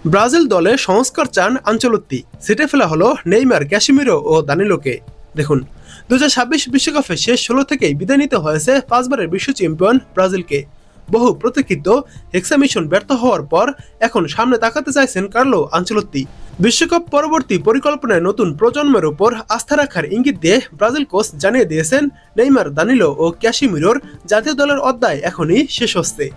Brazil দলে সংস্কার চান আনচেলত্তি, সিটে ফেলা হলো নেইমার, ক্যাসিমিরো ও দানিলোকে। দেখুন, 2026 বিশ্বকাপে শেষ 16 থেকেই বিদায় নিতে হয়েছে 5 বারের বিশ্ব চ্যাম্পিয়ন ব্রাজিলকে। বহু প্রতীক্ষিত হেক্সা মিশন ব্যর্থ হওয়ার পর এখন সামনে তাকাতে চাইছেন কার্লো আনচেলত্তি। বিশ্বকাপ পরবর্তী পরিকল্পনায় নতুন প্রজন্মের উপর আস্থা রাখার ইঙ্গিত দিয়ে ব্রাজিল কোচ জানিয়ে দিয়েছেন, নেইমার, দানিলো ও ক্যাসিমিরোর জাতীয় দলের অধ্যায় এখনই শেষ হচ্ছে।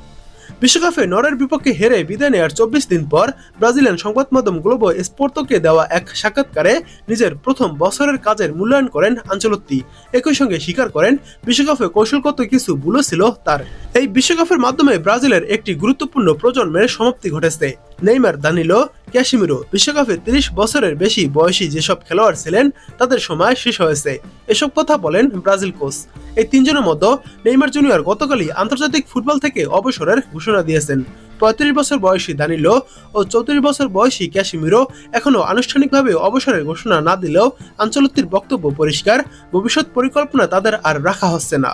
বিশ্বকাপে নরওয়ের বিপক্ষে হেরে বিদায় নেওয়ার 24 দিন পর ব্রাজিলিয়ান সংবাদ মাধ্যম গ্লোবো স্পোর্তোকে দেওয়া এক সাক্ষাৎকারে নিজের প্রথম বছরের কাজের মূল্যায়ন করেন আনচেলত্তি। একই সঙ্গে স্বীকার করেন বিশ্বকাপে কৌশলগত কিছু ভুলও ছিল তার। এই বিশ্বকাপের মাধ্যমে ব্রাজিলের একটি গুরুত্বপূর্ণ প্রজন্মের সমাপ্তি ঘটেছে। নেইমার, দানিলো, ক্যাসিমিরো বিশ্বকাপে 30 বছরের বেশি বয়সী যেসব খেলোয়াড় ছিলেন তাদের সময় শেষ হয়েছে, এসব কথা বলেন ব্রাজিল কোচ। এই তিনজনের মধ্যে নেইমার জুনিয়র গতকালই আন্তর্জাতিক ফুটবল থেকে অবসরের ঘোষণা দিয়েছেন। 35 বছর বয়সী দানিলো ও 34 বছর বয়সী ক্যাসিমিরো এখনও আনুষ্ঠানিকভাবে অবসরের ঘোষণা না দিলেও আনচেলত্তির বক্তব্য পরিষ্কার, ভবিষ্যৎ পরিকল্পনা তাদের আর রাখা হচ্ছে না।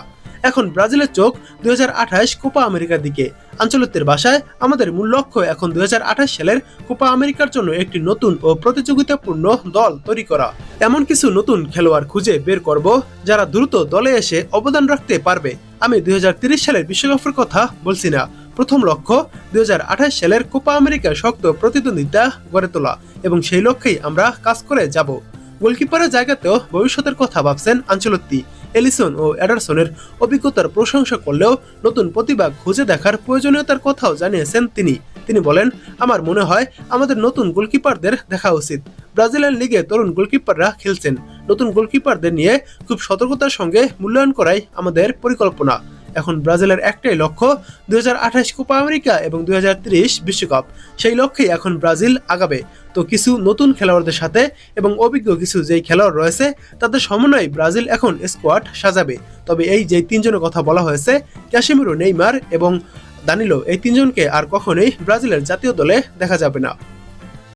এখন ব্রাজিলের চোখ 2028 কোপা আমেরিকার দিকে। আনচেলত্তির ভাষায়, আমাদের মূল লক্ষ্য এখন 2028 সালের কোপা আমেরিকার জন্য একটি নতুন ও প্রতিযোগিতাপূর্ণ দল তৈরি করা। এমন কিছু নতুন খেলোয়াড় খুঁজে বের করব যারা দ্রুত দলে এসে অবদান রাখতে পারবে। আমি 2030 সালের বিশ্বকাপের কথা বলছি না। প্রথম লক্ষ্য 2028 সালের কোপা আমেরিকার শক্ত প্রতিদ্বন্দ্বিতা গড়ে তোলা, এবং সেই লক্ষ্যেই আমরা কাজ করে যাব। গোলকিপারের জায়গাতেও ভবিষ্যতের কথা ভাবছেন আনচেলত্তি। এলিসন ও এডারসনের অভিজ্ঞতার প্রশংসা করলেও নতুন প্রতিভা খুঁজে দেখার প্রয়োজনীয়তার কথাও জানিয়েছেন তিনি বলেন, আমার মনে হয় আমাদের নতুন গোলকিপারদের দেখা উচিত। ব্রাজিলিয়ান লিগে তরুণ গোলকিপাররা খেলছেন। নতুন গোলকিপারদের নিয়ে খুব সতর্কতার সঙ্গে মূল্যায়ন করাই আমাদের পরিকল্পনা। এখন ব্রাজিলের একটাই লক্ষ্য, 2028 কোপা আমেরিকা এবং 2030 বিশ্বকাপ। সেই লক্ষ্যেই এখন ব্রাজিল আগাবে। তো কিছু নতুন খেলোয়াড়দের সাথে এবং অভিজ্ঞ কিছু যেই খেলোয়াড় রয়েছে তাদের সমন্বয়ে ব্রাজিল এখন স্কোয়াড সাজাবে। তবে এই যে তিনজনের কথা বলা হয়েছে, ক্যাসিমিরো, নেইমার এবং দানিলো, এই তিনজনকে আর কখনোই ব্রাজিলের জাতীয় দলে দেখা যাবে না।